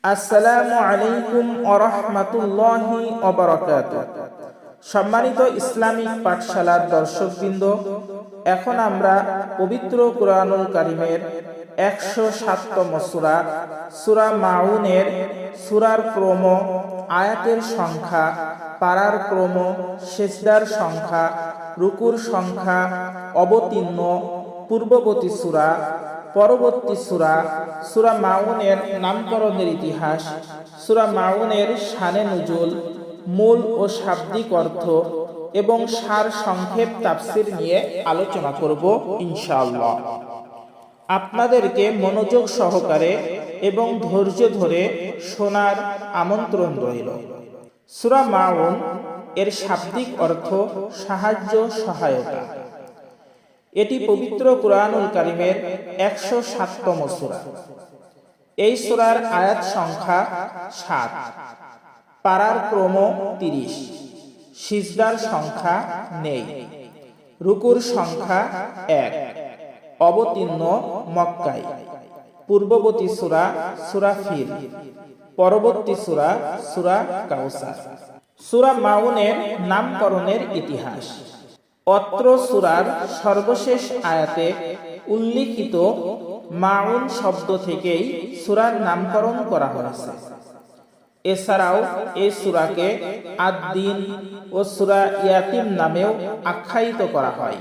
আসসালামু আলাইকুম ওয়া রাহমাতুল্লাহি ওয়া বারাকাতুহু। সম্মানিত ইসলামিক পাঠশালার দর্শকবৃন্দ, এখন আমরা পবিত্র কুরআনুল কারীমের 107তম সূরা সূরা মাউনের সূরার ক্রম, আয়াতের সংখ্যা, পারার ক্রম, সিজদার সংখ্যা, রুকুর সংখ্যা, অবতীর্ণ, পূর্ববর্তী সূরা, পরবর্তী সূরা, সূরা মাউনের নামকরণের ইতিহাস, সূরা মাউনের শানে নুজুল, মূল ও শাব্দিক অর্থ এবং সার সংক্ষেপ তাফসীর নিয়ে আলোচনা করব ইনশাআল্লাহ। আপনাদেরকে মনোযোগ সহকারে এবং ধৈর্য ধরে শোনার আমন্ত্রণ রইল। সূরা মাউন এর শাব্দিক অর্থ সাহায্য, সহায়তা। এটি পবিত্র কুরআনুল কারীমের 107তম সূরা। এই সূরার আয়াত সংখ্যা 7, পারার ক্রম 30, সিজদার সংখ্যা নেই, রুকুর সংখ্যা 1, অবতীর্ণ মক্কায়, পূর্ববর্তী সূরা সূরা ফিল, পরবর্তী সূরা সূরা কাউসার। সূরা মাউনের নামকরণের ইতিহাস। অত্র সূরার সর্বশেষ আয়াতে উল্লিখিত মাউন শব্দ থেকেই সূরার নামকরণ করা হয়েছে। এছাড়াও এই সূরাকে আদ-দীন ও সূরা ইয়াতিম নামেও আখ্যায়িত করা হয়।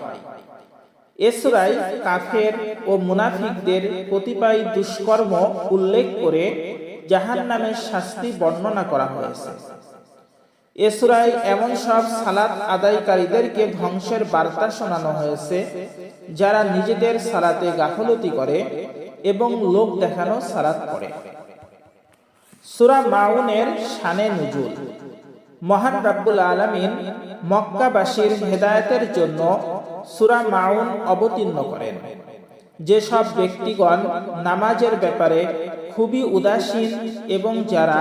এ সূরায় কাফের ও মুনাফিকদের কতিপয় দুষ্কর্ম উল্লেখ করে জাহান্নামের শাস্তি বর্ণনা করা হয়েছে। এ সূরায় এমন সব সালাত আদায়কারীদেরকে ধ্বংসের বার্তা শোনানো হয়েছে যারা নিজেদের সালাতে গাফলতি করে এবং লোক দেখানো সালাত পড়ে। সূরা মাউনের শানে নুজুল। মহান রব্বুল আলামিন মক্কাবাসীর হেদায়েতের জন্য সূরা মাউন অবতীর্ণ করেন। যেসব ব্যক্তিগণ নামাজের ব্যাপারে খুবই উদাসীন এবং যারা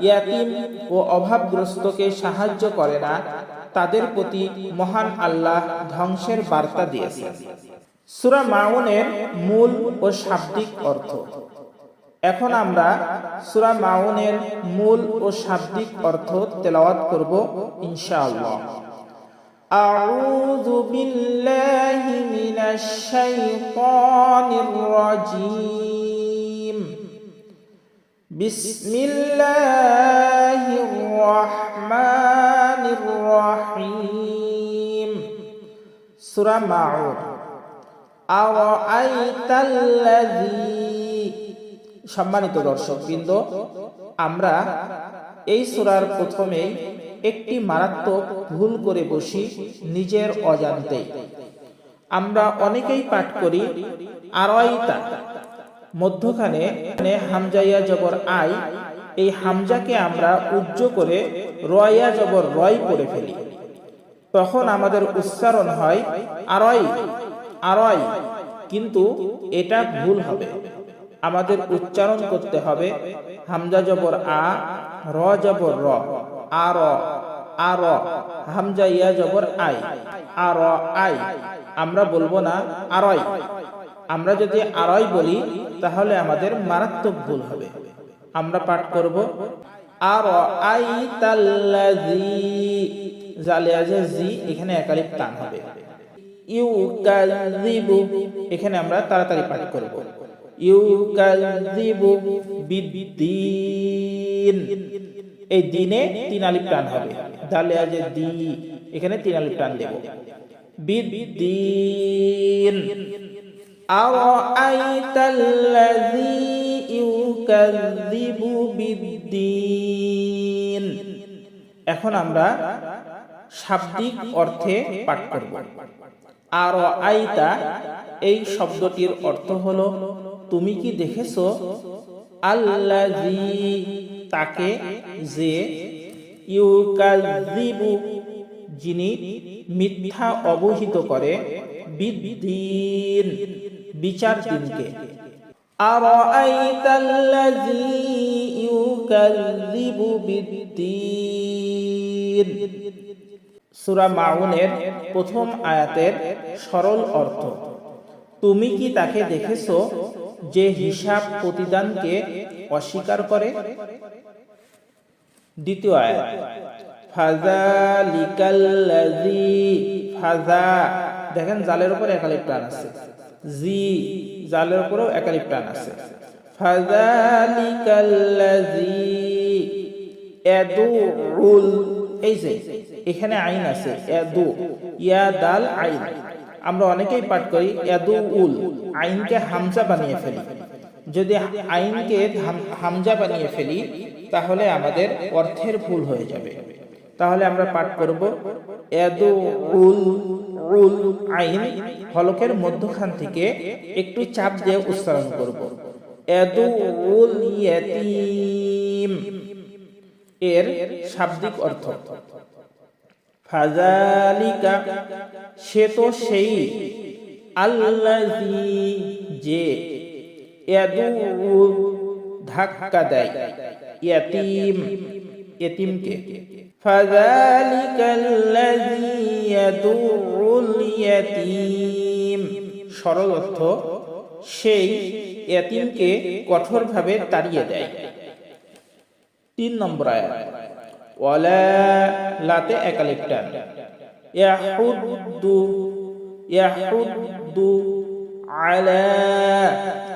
ইয়াতীম ও অভাবগ্রস্তকে সাহায্য করে না, তাদের প্রতি মহান আল্লাহ ধ্বংসের বার্তা দিয়েছেন। সূরা মাউনের মূল ও শাব্দিক অর্থ। এখন আমরা সূরা মাউনের মূল ও শাব্দিক অর্থ তেলাওয়াত করব ইনশাআল্লাহ। আউযু বিল্লাহি মিনাশ শাইতানির রাজীম। বিসমিল্লাহির রহমানির রহিম। সূরা মাউন। আরাআইতাল্লাযী। সম্মানিত দর্শকবৃন্দ, আমরা এই সূরার প্রথমেই একটি মারাত্মক ভুল করে বসি নিজের অজান্তেই। আমরা অনেকেই পাঠ করি আরাইতা, মধ্যখানে হামজাইয়া জবর আই, এই হামজাকে আমরা উজ্জ করে রয়া জবর রয় পড়ে ফেলি। তখন আমাদের উচ্চারণ হয় আরয় আরয়, কিন্তু এটা ভুল হবে। আমাদের উচ্চারণ করতে হবে হামজা জবর আ, র জবর র, আর আর, হামজা ইয়া জবর আই, আর আই। আমরা বলবো না আরয়। আমরা যদি আরয় বলি তাহলে আমাদের মারাত্মক ভুল হবে। আমরা পাঠ করব আরাআইতাল্লাযী, জালে আজে জি, এখানে একালিফ টান হবে। ইউকাযযিবু, এখানে আমরা তাড়াতাড়ি পাঠ করব। ইউকাযযিবু বিদ্দীন, এই দিনে 3 আলিফ টান হবে। দালে আজে দি, এখানে 3 আলিফ টান দেব। বিদ্দীন। আরাআইতাল্লাযী ইউকাযযিবু বিদ্দীন। এখন আমরা শাব্দিক অর্থে পাঠ করব। আরাআইতা, এই শব্দটির অর্থ হলো তুমি কি দেখেছো, আল্লাযী, তাকে, যে, ইউকাযযিবু, যিনি মিথ্যা অবহিত করে, বিদ্দীন, বিচার দিনকে। আরাআইতাল্লাযী ইউকাযযিবু বিদ্দীন। সূরা মাউনের প্রথম আয়াতের সরল অর্থ, তুমি কি তাকে দেখেছো যে হিসাব প্রতিদানকে অস্বীকার করে। দ্বিতীয় আয়াত, ফাযালিকাল্লাযী, ফাযা, দেখেন জালের উপর একালিফ টান আছে, জি জালের উপরও একালিফ টান আছে। ফাযালিকাল্লাযী ইয়াদুল, এই যে এখানে আইন আছে ইয়াদু, ইয়া দাল আইন, আমরা অনেকেই পাঠ করি ইয়াদুল, আইনকে হামজা বানিয়ে ফেলি। যদি আইনকে হামজা বানিয়ে ফেলি তাহলে আমাদের অর্থের ভুল হয়ে যাবে। তাহলে আমরা পাঠ করব ইয়াদুল, উল আইন হলকের মধ্যখান থেকে একটু চাপ দিয়ে উচ্চারণ করব। ইয়াদুল ইয়াতীম, এর শাব্দিক অর্থ ফাযালিকা, সে তো সেই, আল্লাযী, যে, ইয়াদু ধাক্কা দেয়, ইয়াতীম, ইয়াতীমকে, ফাযালিকাল্লাযী ইয়াদুল ইয়াতীম, সরল অর্থ সেই ইয়াতীমকে কঠোরভাবে তাড়িয়ে দেয়। 3 নম্বর আয়াত, ওয়ালা, লাতে একালিফ টান, ইয়াহুদ্দু, ইয়াহুদ্দু আলা,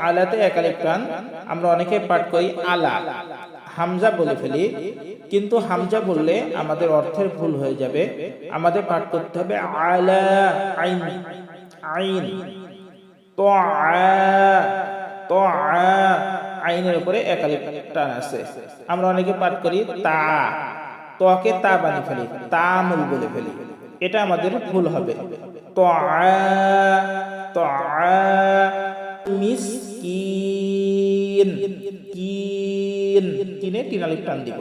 আলাতে একালিফ টান, আমরা অনেকে পাঠ করি আলা, হামজা বলে ফেলি, কিন্তু হামজা বললে আমাদের অর্থের ভুল হয়ে যাবে। আমাদের পাঠ করতে হবে আলা, আইন, আইন, তোআ, তোআ, আইনের উপরে একালিফ টান আছে। আমরা অনেকে পাঠ করি তা, তোকে তা বানিয়ে ফেলি, তামুল বলে ফেলি, এটা আমাদের ভুল হবে। তোআ, তোআ মিসকিন, কিন, কিনে তিন আলিফ টান দিব।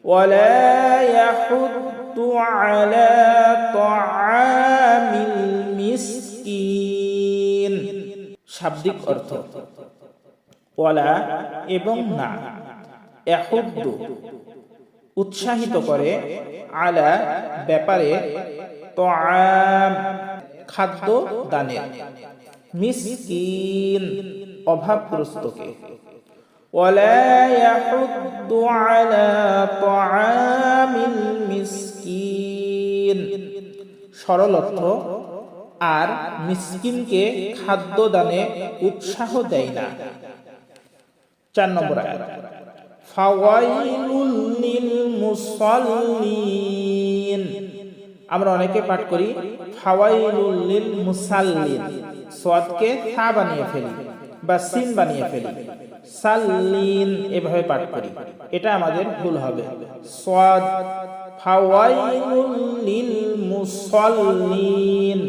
ওয়ালা ইয়াহুদ্দু আলা তাআমিল মিসকিন, শাব্দিক অর্থ ওয়ালা এবং না, ইয়াহুদ্দু উৎসাহিত করে, আলা ব্যাপারে, তাআম খাদ্য দানে, মিসকিন অভাবগ্রস্তকে। ওয়ালা ইয়াহুদ্দু আলা তাআমিল মিসকিন, সরল অর্থ আর মিসকিনকে খাদ্য দানে উৎসাহ দেয় না। 4 নম্বর আয়াত, ফাওয়াইলুল লিল মুসাল্লিন, আমরা অনেকে পাঠ করি ফাওয়াইলুল লিল মুসাল্লিন, সাদকে সা বানিয়ে ফেলি বা সিন বানিয়ে ফেলি, সাল্লিন এভাবে পাঠ করি, এটা আমাদের ভুল হবে। সাদ, ফাওয়াইলুল লিল মুসাল্লিন,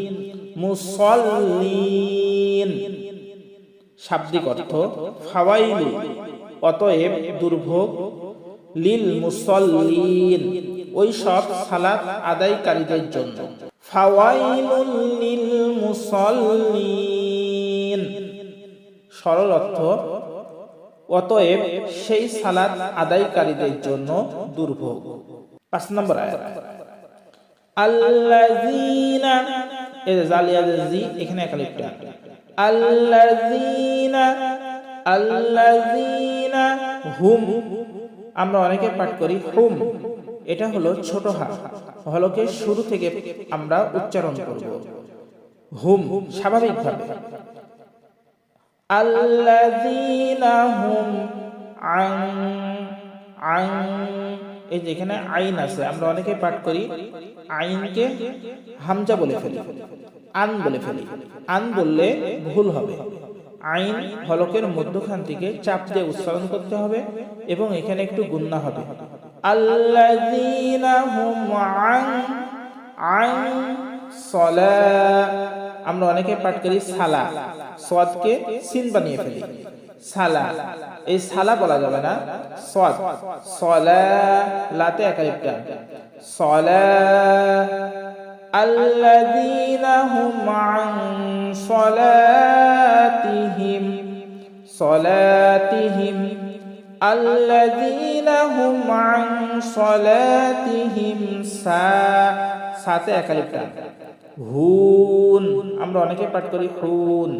মুসাল্লিন শাব্দিক অর্থ ফাওয়াইলু অতএব দুর্ভোগ, লিল মুসাল্লিন ওই সব সালাত আদায়কারীদের জন্য। ফাওয়াইলুল লিল মুসাল্লিন সরল অর্থ অতএব সেই সালাত আদায়কারীদের জন্য দুর্ভোগ। 5 নম্বর আয়াত, আল্লাযীনা, এই জালিয়াজি এখানে একালিফ টান, আল্লাযীনা, আল্লাযীনা হুম, আমরা অনেকে পাঠ করি হুম, এটা হলো ছোট হা, হলকে শুরু থেকে আমরা উচ্চারণ করব হুম স্বাভাবিকভাবে। আল্লাযীনা হুম আন, আন, এই যে এখানে আইন আছে, আমরা অনেকে পাঠ করি আইনকে হামজা বলে ফেলি, আন বলে ফেলি, আন বললে ভুল হবে। আইন হলকের মধ্যখান থেকে চাপ দিয়ে উচ্চারণ করতে হবে এবং এখানে একটু গুন্না হবে। আল্লাযীনা হুম আন, আন সলা, আমরা অনেকে পাঠ করি সালা, সাদকে সিন বানিয়ে ফেলি, সালা, এই সালা বলা যাবে না, সাদ, সলা, লাতে একালিফ টান, সলা। আল্লাযীনা হুম আন সলাতিহিম, সলাতিহিম, আল্লাযীনা হুম আন সলাতিহিম সাতে একালিফ টান, হুন, আমরা অনেকে পাঠ করি হুন,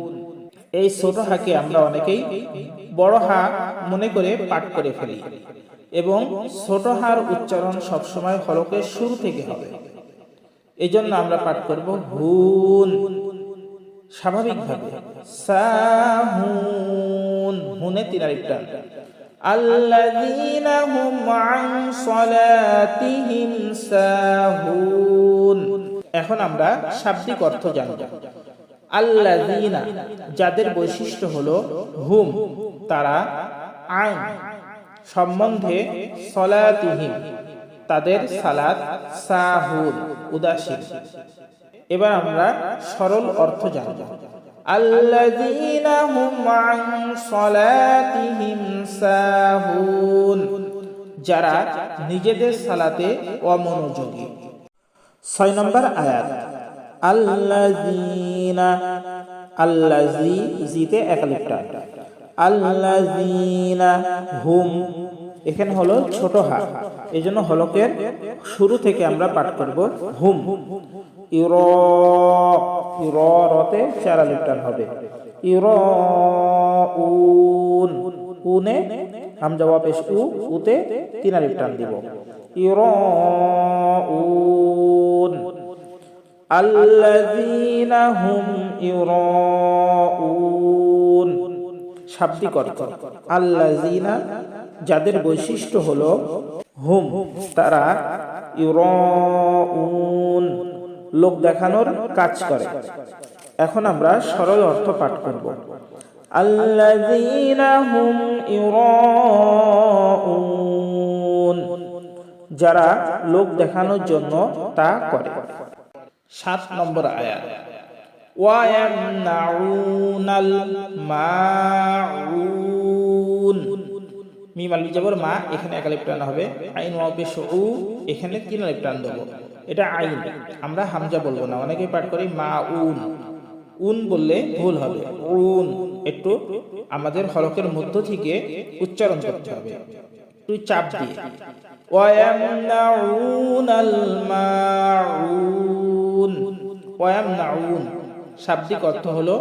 এই ছোট হাকে আমরা অনেকেই বড় হা মনে করে পাঠ করে ফেলি এবং ছোট হার উচ্চারণ সবসময় হরফের শুরু থেকে হবে। এই জন্য আমরা পাঠ করব হুন, স্বাভাবিকভাবে সাহুন, হুনে 3 আলিফ টান। আল্লাযীনা হুম আন সালাতিহিম সাহুন। এখন আমরা শাব্দিক অর্থ জানব। আল্লাযীনা, যাদের বৈশিষ্ট্য হলো হুম, তারা, আন সম্বন্ধে, সলাতিহিম তাদের সালাত, সাহুন উদাসীন। এবার আমরা সরল অর্থ জানব। আল্লাযীনা হুম আন সালাতিহিম সাহুন, যারা নিজেদের সালাতে অমনোযোগী। 6 নম্বর আয়াত আল্লাযীনা, আল্লাযী জিতে 1 আলিফ টান। আল্লাযীনা হুম, এখানে হলো ছোট হা, এই জন্য হলকের শুরু থেকে আমরা পাঠ করব হুম। রতে 4 আলিফ টান হবে। ইরাউন, উনে হামজা ওয়া পেশ উ, উতে 3 আলিফ টান দিব। ইরাউন আল্লাযীনা হুম ইরাউন। শাব্দিক অর্থ আল্লাযীনা, যাদের বৈশিষ্ট্য হলো হুম, তারা, ইরাউন লোক দেখানোর কাজ করে। এখন আমরা সরল অর্থ পাঠ করব। আল্লাযীনা হুম ইরাউন, যারা লোক দেখানোর জন্য তা করে। 7 নম্বর আয়াত ওয়া ইয়ামনাউনাল মাউন। মিম আলিফ জবর মা, এখানে 1 আলিফ টান হবে। আইন ওয়া পেশ উ, এখানে 3 আলিফ টান দেব। এটা আইন, আমরা হামজা বলবো না, অনেকেই পাঠ করি মাউন। উন বললে ভুল হবে, উন। একটু আমাদের হরফের মধ্য থেকে উচ্চারণ করতে হবে, একটু চাপ দিয়ে। ওয়া ইয়ামনাউনাল মাউন, ওয়া ইয়ামনাউন শাব্দিক অর্থ হলো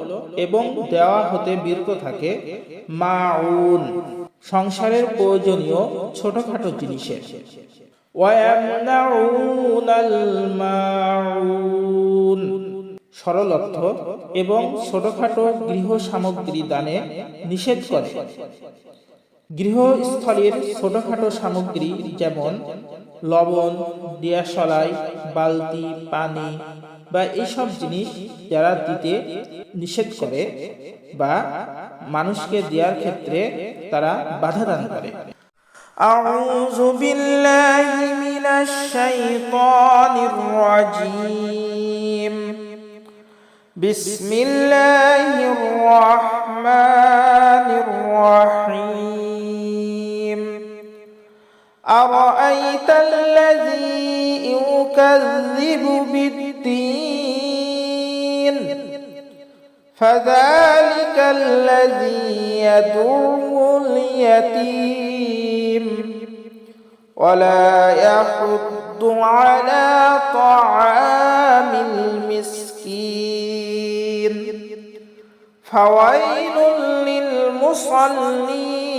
এবং দেওয়া হতে বিরত থাকে। মাউন সংসারের প্রয়োজনীয় ছোটখাটো জিনিসের। ওয়ায়ামনাউনাল মাউন সরল অর্থ এবং ছোটখাটো গৃহ সামগ্রী দানে নিষেধ করে। গৃহস্থলীর ছোটখাটো সামগ্রী যেমন লবণ, দিয়াশলাই, বালতি, পানি বা এইসব জিনিস যারা দিতে নিষেধ করে বা মানুষকে দেওয়ার ক্ষেত্রে তারা বাধা দান করে। আউযু বিল্লাহি মিনাশ শাইতানির রাজীম। বিসমিল্লাহির রাহমানির রাহিম। আরাআইতাল্লাযী ইউকাযযিবু বিদ্দীন ফাযালিকাল্লাযী ইয়াদুল ইয়াতীম ওয়ালা ইয়াহুদ্দু আলা তাআমিল মিসকিন ফাওয়াইলুল লিল মুসাল্লিন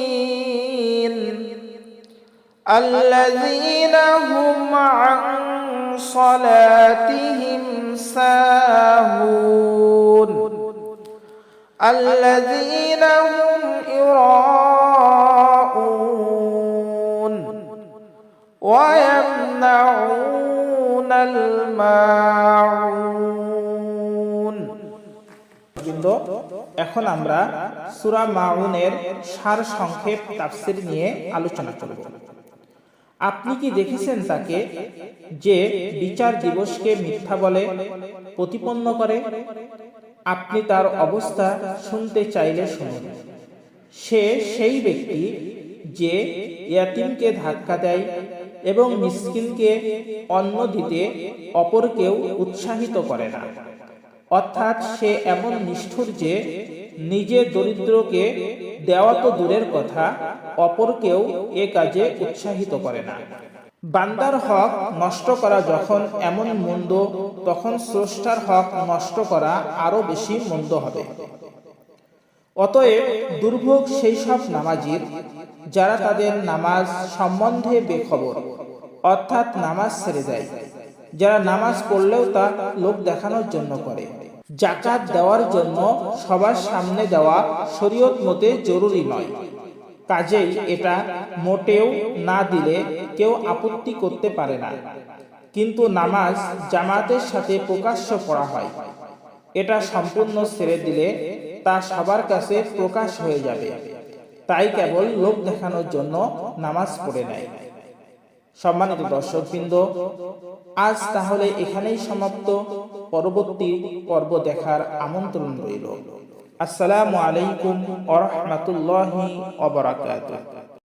আল্লাযীনা হুম আন সালাতিহিম সাহুন আল্লাযীনা হুম ইরাউন ওয়া ইয়ামনাউনাল মাউন। এখন আমরা সূরা মাউনের সার সংক্ষেপ তাফসীর নিয়ে আলোচনা করব। আপনি কি দেখেছেন তাকে যে বিচার দিবসকে মিথ্যা বলে প্রতিপন্ন করে? আপনি তার অবস্থা শুনতে চাইলে শুনুন। সে সেই ব্যক্তি যে ইয়াতীমকে ধাক্কা দেয় এবং মিসকিনকে অন্ন দিতে অপরকেও উৎসাহিত করে না। অর্থাৎ সে এমন নিষ্ঠুর যে নিজে দরিদ্রকে দেওয়া তো দূরের কথা, অপরকেও এ কাজে উৎসাহিত করে না। বান্দার হক নষ্ট করা যখন এমন মন্দ, তখন স্রষ্টার হক নষ্ট করা আরো বেশি মন্দ হবে। অতএব দুর্ভোগ সেই সব নামাজির যারা তাদের নামাজ সম্বন্ধে বেখবর, অর্থাৎ নামাজ ছেড়ে দেয়, যারা নামাজ পড়লেও তা লোক দেখানোর জন্য করে। জাকাত দেওয়ার জন্য সবার সামনে দেওয়া শরীয়ত মতে জরুরি নয়, কাজেই এটা মোটেও না দিলে কেউ আপত্তি করতে পারে না। কিন্তু নামাজ জামাতের সাথে প্রকাশ্য পড়া হয়, এটা সম্পূর্ণ ছেড়ে দিলে তা সবার কাছে প্রকাশ হয়ে যাবে, তাই কেবল লোক দেখানোর জন্য নামাজ পড়ে নেয়। সম্মানিত দর্শকবৃন্দ, আজ তাহলে এখানেই সমাপ্ত। পরবর্তী পর্ব দেখার আমন্ত্রণ রইল। আসসালামু আলাইকুম ওয়া রাহমাতুল্লাহি ওয়া বারাকাতুহু।